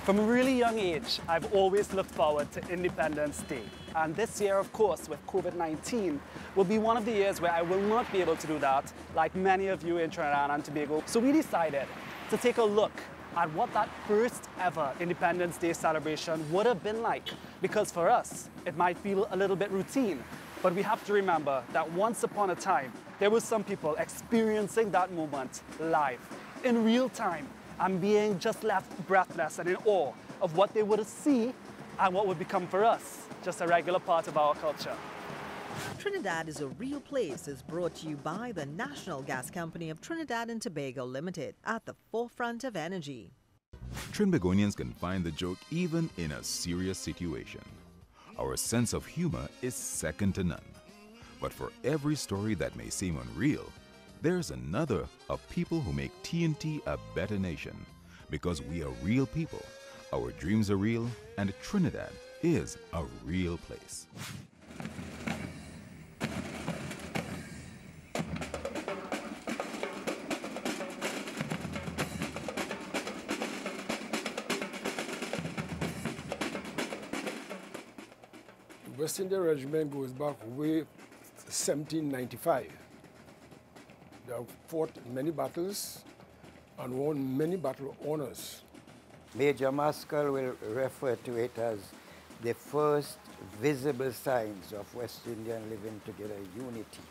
From a really young age, I've always looked forward to Independence Day. And this year, of course, with COVID-19, will be one of the years where I will not be able to do that, like many of you in Trinidad and Tobago. So we decided to take a look at what that first ever Independence Day celebration would have been like. Because for us, it might feel a little bit routine, but we have to remember that once upon a time, there were some people experiencing that moment live, in real time, and being just left breathless and in awe of what they would see and what would become for us just a regular part of our culture. Trinidad is a Real Place is brought to you by the National Gas Company of Trinidad and Tobago Limited, at the forefront of energy. Trinbagonians can find the joke even in a serious situation. Our sense of humor is second to none. But for every story that may seem unreal, there's another of people who make TNT a better nation. Because we are real people, our dreams are real, and Trinidad is a real place. The West India Regiment goes back way 1795. They have fought many battles and won many battle honors. Major Maskell will refer to it as the first visible signs of West Indian living together unity.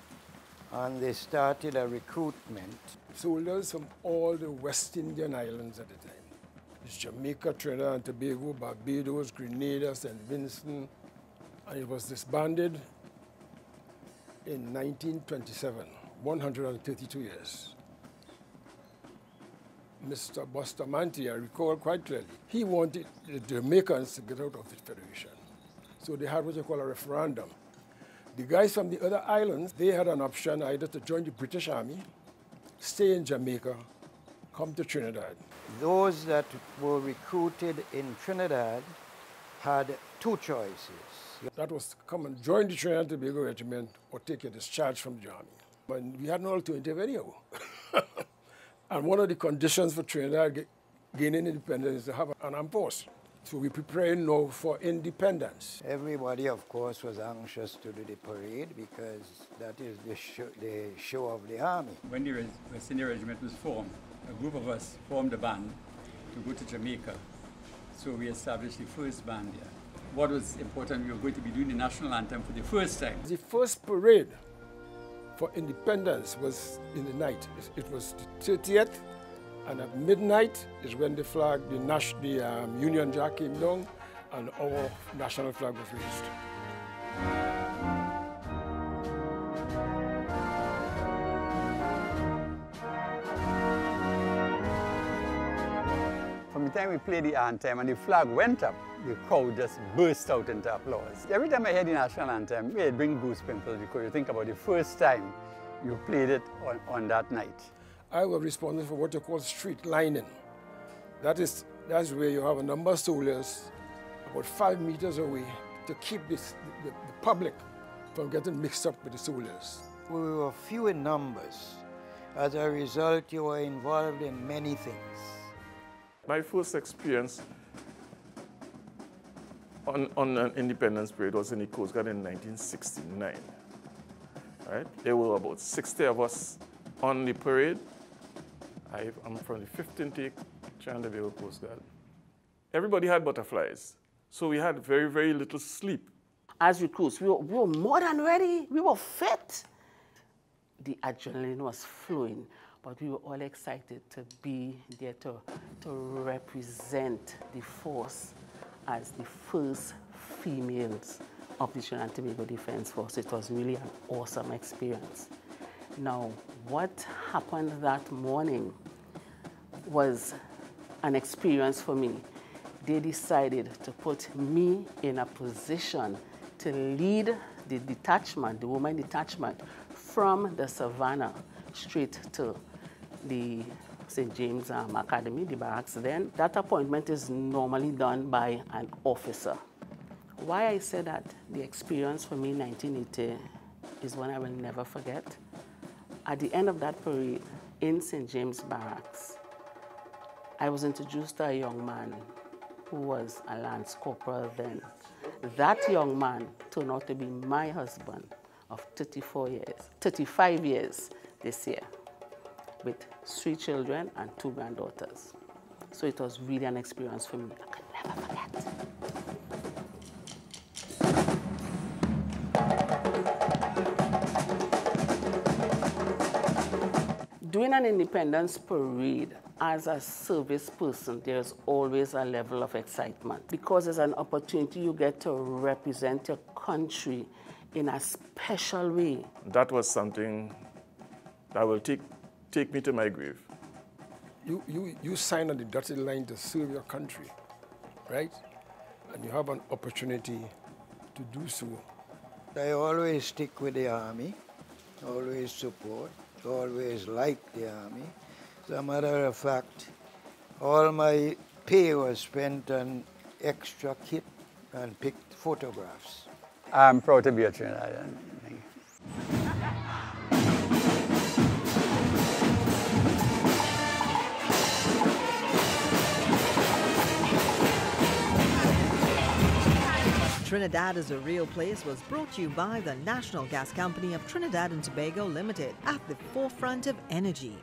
And they started a recruitment. Soldiers from all the West Indian islands at the time. It's Jamaica, Trinidad and Tobago, Barbados, Grenada, St. Vincent. And it was disbanded in 1927, 132 years. Mr. Bustamante, I recall quite clearly, he wanted the Jamaicans to get out of the Federation. So they had what you call a referendum. The guys from the other islands, they had an option either to join the British Army, stay in Jamaica, come to Trinidad. Those that were recruited in Trinidad had two choices. That was to come and join the Trinidad and Tobago Regiment or take your discharge from the Army. But we had no alternative anyhow. And one of the conditions for Trinidad gaining independence is to have an armed force. So we're preparing now for independence. Everybody, of course, was anxious to do the parade because that is the show of the Army. When the West India Regiment was formed, a group of us formed a band to go to Jamaica. So we established the first band there. What was important, we were going to be doing the national anthem for the first time. The first parade for independence was in the night. It was the 30th, and at midnight is when the flag, the Union Jack came down, and our national flag was raised. From the time we played the anthem and the flag went up, the crowd just burst out into applause. Every time I hear the national anthem, it brings goosebumps because you think about the first time you played it on that night. I was responsible for what you call street lining. That's where you have a number of soldiers about 5 meters away to keep the public from getting mixed up with the soldiers. We were few in numbers. As a result, you were involved in many things. My first experience on an independence parade was in the Coast Guard in 1969. Right? There were about 60 of us on the parade. I'm from the 15th take, Trinidad and Tobago Coast Guard. Everybody had butterflies, so we had very, very little sleep. As recruits, we were more than ready. We were fit. The adrenaline was flowing, but we were all excited to be there to represent the force as the first females of the Trinidad and Tobago Defense Force. It was really an awesome experience. Now, what happened that morning was an experience for me. They decided to put me in a position to lead the detachment, the women detachment, from the Savannah straight to the St. James Academy, the barracks then. That appointment is normally done by an officer. Why I say that the experience for me in 1980 is one I will never forget. At the end of that parade in St. James Barracks, I was introduced to a young man who was a Lance Corporal then. That young man turned out to be my husband of 35 years this year, with 3 children and 2 granddaughters. So it was really an experience for me I could never forget. Doing an independence parade as a service person, there's always a level of excitement because it's an opportunity you get to represent your country in a special way. That was something that will take me to my grave. You sign on the dotted line to serve your country, right? And you have an opportunity to do so. I always stick with the Army, always support, always like the Army. As a matter of fact, all my pay was spent on extra kit and picked photographs. I'm proud to be a Trinidadian. Trinidad is a Real Place was brought to you by the National Gas Company of Trinidad and Tobago Limited, at the forefront of energy.